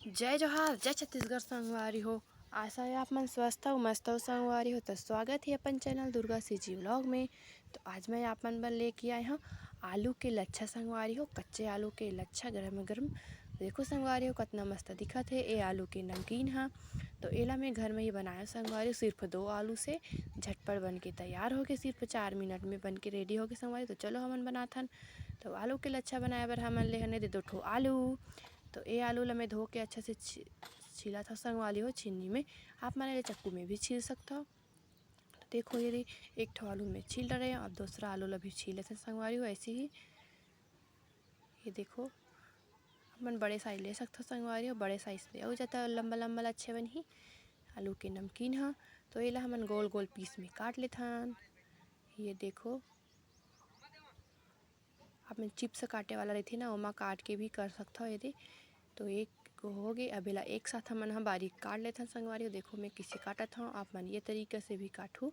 जय जोहार जय छत्तीसगढ़ संगवारी हो। आशा है आप मन स्वस्थ हो मस्त हो संगवारी हो। तो स्वागत है अपन चैनल दुर्गा सीजी व्लॉग में। तो आज मैं आप मन बर लेके आए हूँ आलू के लच्छा संगवारी हो। कच्चे आलू के लच्छा गरम गरम देखो संगवारी हो कितना मस्त दिखत है। ये आलू के नमकीन हाँ तो एला मैं घर में ही बनाया संगवारी हो। सिर्फ 2 आलू से झटपट बन के तैयार हो गए। सिर्फ 4 मिनट में बन के रेडी हो गए संगवारी। तो चलो हमन बनाथन। तो आलू के लच्छा बनाए बर हमन ले हने दे 2 ठो आलू। तो ये आलू ला मैं धो के अच्छा से छीला था संगवारी हो। छीलनी में आप माने चक्कू में भी छील सकते हो। तो देखो ये एक ठो आलू में छील रहे हैं। अब दूसरा आलू ला भी छीले थे संगवारी हो ऐसे ही। ये देखो अपन बड़े साइज ले सकते हो संगवारी हो। बड़े साइज में हो जाता लंबा लंबा अच्छे बन ही आलू के नमकीन हाँ। तो ये ला हमन गोल गोल पीस में काट लेथन। ये देखो आप मन चिप्स काटे वाला रहती ना ओमा काट के भी कर सकते हो। यदि तो एक हो गए अब एला एक साथ हमन ह बारीक काट लेथन संगवारी हो। देखो मैं किसे काटत हूँ आप मन ये तरीके से भी काटू।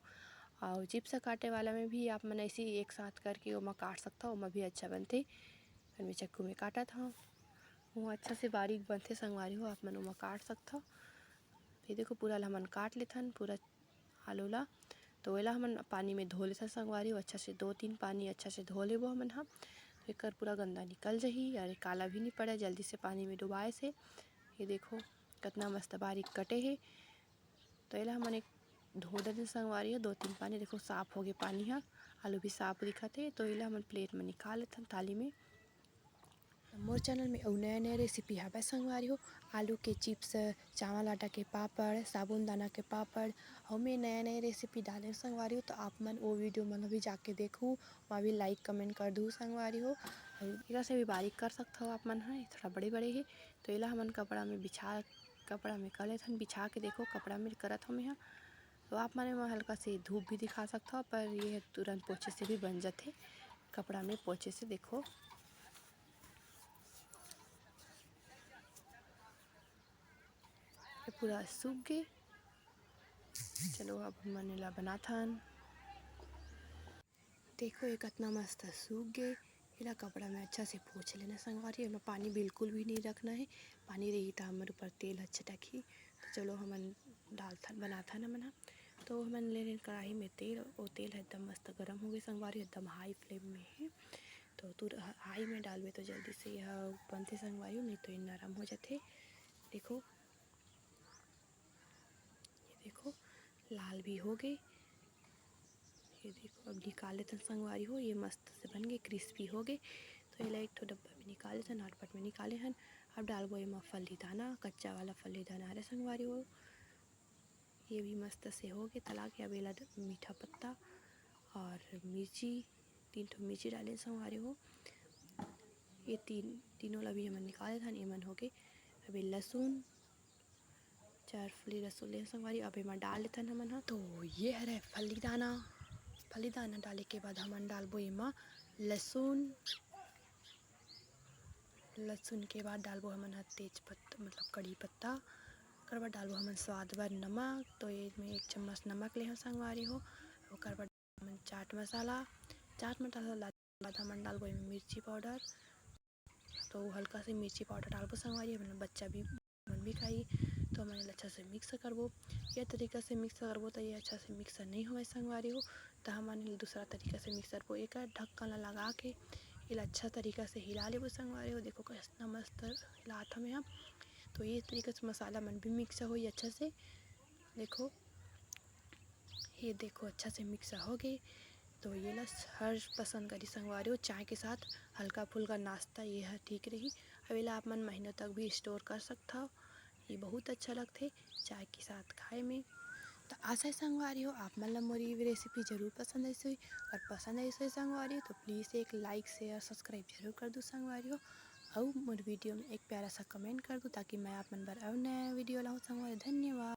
और चिप्स काटे वाला में भी आप मन ऐसे ही एक साथ करके ओमा काट सकता हो। ओमा भी अच्छा बनते। और मैं चक्कू में काटत हूँ वो अच्छा से बारीक बनते संगवारी हो। आप मन ओमा काट सकता हो। ये देखो पूरा ला हमन काट लेथन पूरा आलू ला। तो एला हमन पानी में धो लेथन संगवारी हो। अच्छा से 2-3 पानी अच्छा से धो लेबो हमन ह। एकर पूरा गंदा निकल जाही और काला भी नहीं पड़े जल्दी से पानी में डुबाए से। ये देखो कितना मस्त बारीक कटे है। तो एला हमन एक धो देते संगवारी हो 2-3 पानी। देखो साफ हो गए पानी हा आलू भी साफ दिखत है। तो एला हमन प्लेट में निकाल लेथन थाली में। मोर चैनल में अउ नया नया रेसिपी हवे संगवारी हो। आलू के चिप्स चावल आटा के पापड़ साबुन दाना के पापड़ और मैं नया नया रेसिपी डाले संगवारी हो। तो आप मन वो वीडियो मन भी जाके देखूँ वहाँ भी लाइक कमेंट कर दूँ संगवारी हो। इधर से भी बारीक कर सकते हो आप मन है थोड़ा बड़े बड़े है। तो एला हमन कपड़ा में कर लेथन बिछा के। देखो कपड़ा में करत हूँ मैं। तो आप मन में हल्का से धूप भी दिखा सकता हो पर ये तुरंत पोछे से भी बन जाते कपड़ा में पोछे से। देखो ये पूरा सूख गए। चलो अब हमन ला बनाथन। देखो ये कितना मस्त सूख गए। एला कपड़ा में अच्छा से पोंछ लेना संगवारी। इसमें पानी बिल्कुल भी नहीं रखना है। पानी रही तो हमारे ऊपर तेल अच्छा टकी। तो चलो हमन डालथन बनाथन हमन ह। तो हमन ले लेन कढ़ाई में तेल और तेल एकदम मस्त गर्म हो गए संगवारी एकदम हाई फ्लेम में है। तो तू हाई में डालबे तो जल्दी से यह बनते संगवारी नहीं तो ये नरम हो जाते। देखो ये देखो लाल भी हो गए। ये देखो अब निकाल लेते संगवारी हो। ये मस्त से बन गए क्रिस्पी हो गए। तो ये एक ठो डब्बा में निकाले थे हटपट में निकाले हन। अब डालबो एमा फली दाना कच्चा वाला फली दाना हरे संगवारी हो। ये भी मस्त से हो गए तला के। अब एला मीठा पत्ता और मिर्ची 3 ठो मिर्ची डाले संगवारी हो। ये तीनों ला भी हमन निकाले थे एमन हो गए। अब लहसुन 4 फली लहसुन ले संगवारी अब एमा डाल लेथन हमन ह। तो ये हरे फली दाना डाले के बाद हमन डालबो एमा लहसुन के बाद डालबो हमन ह तेज पत्ता मतलब कड़ी पत्ता। ओकर बाद डालबो हमन स्वाद भर नमक। तो ये में 1 चम्मच नमक ले संगवारी हो। ओकर बाद हमन चाट मसाला बाद हमन डालबो एमे मिर्ची पाउडर। तो हल्का से मिर्ची पाउडर डालबो संगवारी हमन बच्चा भी मन भी खाई। तो हमन अच्छा से मिक्स करबो। यह तरीका से मिक्स करबो तो ये अच्छा से मिक्स नहीं होए संगवारी हो। तो हमन दूसरा तरीका से मिक्स करबो। एक ढक्कन ला लगा के इला अच्छा तरीका से हिला लेबो संगवारी हो। देखो कितना मस्त हिलात हमें हम। तो ये तरीका से मसाला मन भी मिक्स हो अच्छा से। देखो ये देखो अच्छा से मिक्स हो गए। तो ये ला हर पसंद करी संगवारी हो। चाय के साथ हल्का फुल्का नाश्ता ये है ठीक रही। अब एला आप मन महीनों तक भी स्टोर कर सकता हो। ये बहुत अच्छा लगते चाय के साथ खाए में। तो आशा संगवारी हो आप मन ला मोरी रेसिपी जरूर पसंद आई और पसंद आई संगवारी हो तो प्लीज़ एक लाइक शेयर सब्सक्राइब जरूर कर दो संगवारी हो। और मोर वीडियो में एक प्यारा सा कमेंट कर दो ताकि मैं आप मन बर और नया वीडियो लाऊँ संगवारी। धन्यवाद।